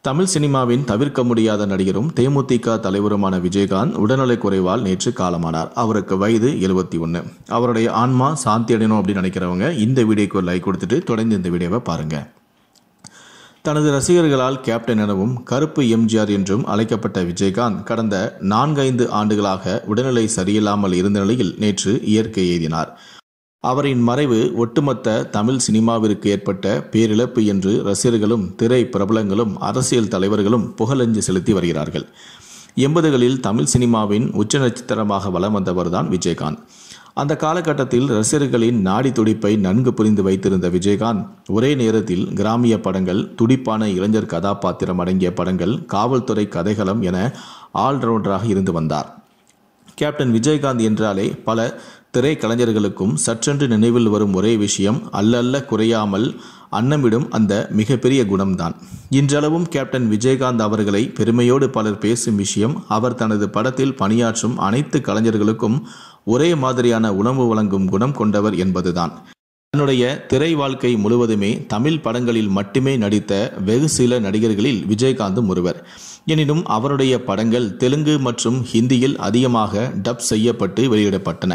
தமிழ் சினிமாவின் தவிர்க்க முடியாத நடிகரும் தேமுதிக தலைவருமான விஜயகாந்த் உடல்நலக் குறைவால் நேற்று காலமானார். அவருக்கு வயது 71. அவருடைய ஆன்மா சாந்தி அடையணும் அப்படின்னு நினைக்கிறவங்க இந்த வீடியோக்கு ஒரு லைக் கொடுத்துட்டு தொடர்ந்து இந்த வீடியோவை பாருங்க. தனது ரசிகர்களால் கேப்டன் எனவும் கருப்பு எம்ஜிஆர் என்றும் அழைக்கப்பட்ட விஜயகாந்த் கடந்த 4-5 ஆண்டுகளாக உடல்நிலை சரியில்லாமல் இருந்த நிலையில் நேற்று இயற்கை எய்தினார். அவரின் மறைவு ஒட்டுமொத்த தமிழ் சினிமாவிற்கு ஏற்பட்ட பேரிழப்பு என்று ரசிகர்களும் திரை பிரபலங்களும் அரசியல் தலைவர்களும் புகழஞ்சு செலுத்தி வருகிறார்கள். 80களில் தமிழ் சினிமாவின் உச்ச நட்சத்திரமாக வலம் வந்தவர்தான் விஜயகாந்த். அந்த காலகட்டத்தில் ரசிகர்களின் நாடி துடிப்பை நன்கு புரிந்து வைத்திருந்த விஜயகாந்த் ஒரே நேரத்தில் கிராமிய படங்கள், துடிப்பான இளைஞர் கதாபாத்திரம் அடங்கிய படங்கள், காவல்துறை கதைகளம் என ஆல்ரவுண்டராக இருந்து வந்தார். கேப்டன் விஜயகாந்த் என்றாலே பல திரைக்கலைஞர்களுக்கும் சற்றென்று நினைவில் வரும் ஒரே விஷயம் அல்ல குறையாமல் அன்னமிடும் அந்த மிகப்பெரிய குணம்தான். இன்றளவும் கேப்டன் விஜயகாந்த் அவர்களை பெருமையோடு பலர் பேசும் விஷயம் அவர் தனது படத்தில் பணியாற்றும் அனைத்து கலைஞர்களுக்கும் ஒரே மாதிரியான உணவு வழங்கும் குணம் கொண்டவர் என்பதுதான். தன்னுடைய திரை வாழ்க்கை முழுவதுமே தமிழ் படங்களில் மட்டுமே நடித்த வெகு சில நடிகர்களில் விஜயகாந்தும் ஒருவர். எனினும் அவருடைய படங்கள் தெலுங்கு மற்றும் ஹிந்தியில் அதிகமாக டப் செய்யப்பட்டு வெளியிடப்பட்டன.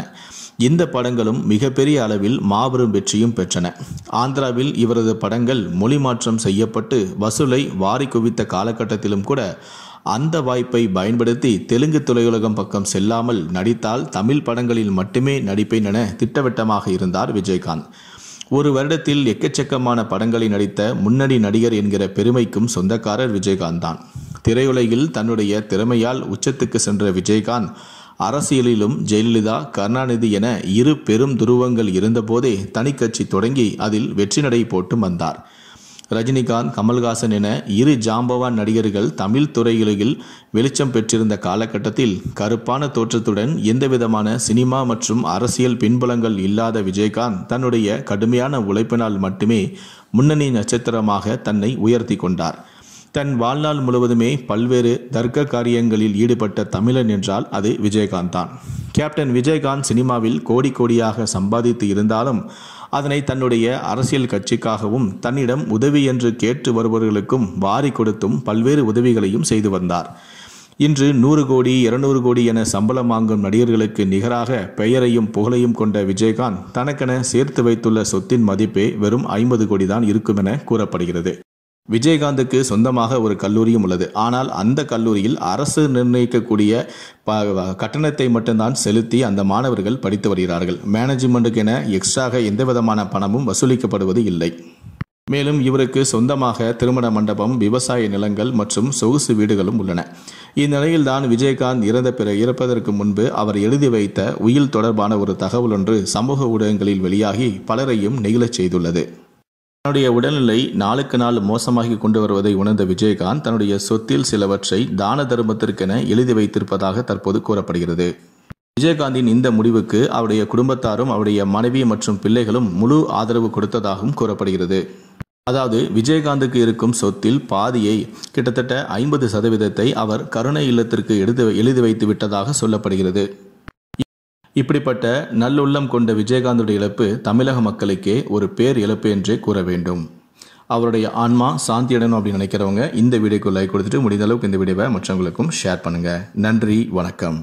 இந்த படங்களும் மிகப்பெரிய அளவில் மாபெரும் வெற்றியும் பெற்றன. ஆந்திராவில் இவரது படங்கள் மொழி மாற்றம் செய்யப்பட்டு வசூலை வாரி குவித்த காலகட்டத்திலும் கூட அந்த வாய்ப்பை பயன்படுத்தி தெலுங்கு திரையுலகம் பக்கம் செல்லாமல் நடித்தால் தமிழ் படங்களில் மட்டுமே நடிப்பேன் என திட்டவட்டமாக இருந்தார் விஜயகாந்த். ஒரு வருடத்தில் எக்கச்சக்கமான படங்களை நடித்த முன்னணி நடிகர் என்கிற பெருமைக்கும் சொந்தக்காரர் விஜயகாந்த் தான். திரையுலகில் தன்னுடைய திறமையால் உச்சத்துக்கு சென்ற விஜயகாந்த் அரசியலிலும் ஜெயலலிதா, கருணாநிதி என இரு பெரும் துருவங்கள் இருந்தபோதே தனிக்கட்சி தொடங்கி அதில் வெற்றி நடை போட்டு வந்தார். ரஜினிகாந்த், கமல்ஹாசன் என இரு ஜாம்பவான் நடிகர்கள் தமிழ் துறையுலகில் வெளிச்சம் பெற்றிருந்த காலகட்டத்தில் கருப்பான தோற்றத்துடன் எந்தவிதமான சினிமா மற்றும் அரசியல் பின்புலங்கள் இல்லாத விஜயகாந்த் தன்னுடைய கடுமையான உழைப்பினால் மட்டுமே முன்னணி நட்சத்திரமாக தன்னை உயர்த்தி கொண்டார். தன் வாழ்நாள் முழுவதுமே பல்வேறு தர்க்க காரியங்களில் ஈடுபட்ட தமிழன் என்றால் அது விஜயகாந்த் தான். கேப்டன் விஜயகாந்த் சினிமாவில் கோடி கோடியாக சம்பாதித்து இருந்தாலும் அதனை தன்னுடைய அரசியல் கட்சிக்காகவும் தன்னிடம் உதவி என்று கேட்டு வருபவர்களுக்கும் வாரி கொடுத்தும் பல்வேறு உதவிகளையும் செய்து வந்தார். இன்று 100 கோடி 200 கோடி என சம்பளம் வாங்கும் நடிகர்களுக்கு நிகராக பெயரையும் புகழையும் கொண்ட விஜயகாந்த் தனக்கென சேர்த்து வைத்துள்ள சொத்தின் மதிப்பே வெறும் 50 கோடி தான் இருக்கும் என கூறப்படுகிறது. விஜயகாந்துக்கு சொந்தமாக ஒரு கல்லூரியும் உள்ளது. ஆனால் அந்த கல்லூரியில் அரசு நிர்ணயிக்கக்கூடிய கட்டணத்தை மட்டும்தான் செலுத்தி அந்த மாணவர்கள் படித்து வருகிறார்கள். மேனேஜ்மெண்ட்டுக்கு என எக்ஸ்ட்ராக எந்தவிதமான பணமும் வசூலிக்கப்படுவது இல்லை. மேலும் இவருக்கு சொந்தமாக திருமண மண்டபம், விவசாய நிலங்கள் மற்றும் சொகுசு வீடுகளும் உள்ளன. இந்நிலையில்தான் விஜயகாந்த் இறப்பதற்கு முன்பு அவர் எழுதி வைத்த உயில் தொடர்பான ஒரு தகவல் ஒன்று சமூக ஊடகங்களில் வெளியாகி பலரையும் நெகிழச் செய்துள்ளது. தன்னுடைய உடல்நிலை நாளுக்கு நாள் மோசமாகி கொண்டு வருவதை உணர்ந்த விஜயகாந்த் தன்னுடைய சொத்தில் சிலவற்றை தான தர்மத்திற்கென எழுதி வைத்திருப்பதாக தற்போது கூறப்படுகிறது. விஜயகாந்தின் இந்த முடிவுக்கு அவருடைய குடும்பத்தாரும் அவருடைய மனைவி மற்றும் பிள்ளைகளும் முழு ஆதரவு கொடுத்ததாகவும் கூறப்படுகிறது. அதாவது விஜயகாந்துக்கு இருக்கும் சொத்தில் பாதியை, கிட்டத்தட்ட 50% அவர் கருணை இல்லத்திற்கு எழுதி வைத்து விட்டதாக சொல்லப்படுகிறது. இப்படிப்பட்ட நல்லுள்ளம் கொண்ட விஜயகாந்துடைய இழப்பு தமிழக மக்களுக்கே ஒரு பேர் இழப்பு என்றே கூற வேண்டும். அவருடைய ஆன்மா சாந்தி அடையணும் அப்படின்னு நினைக்கிறவங்க இந்த வீடியோக்கு லைக் கொடுத்துட்டு முடிந்த அளவுக்கு இந்த வீடியோவை மற்றவங்களுக்கும் ஷேர் பண்ணுங்க. நன்றி, வணக்கம்.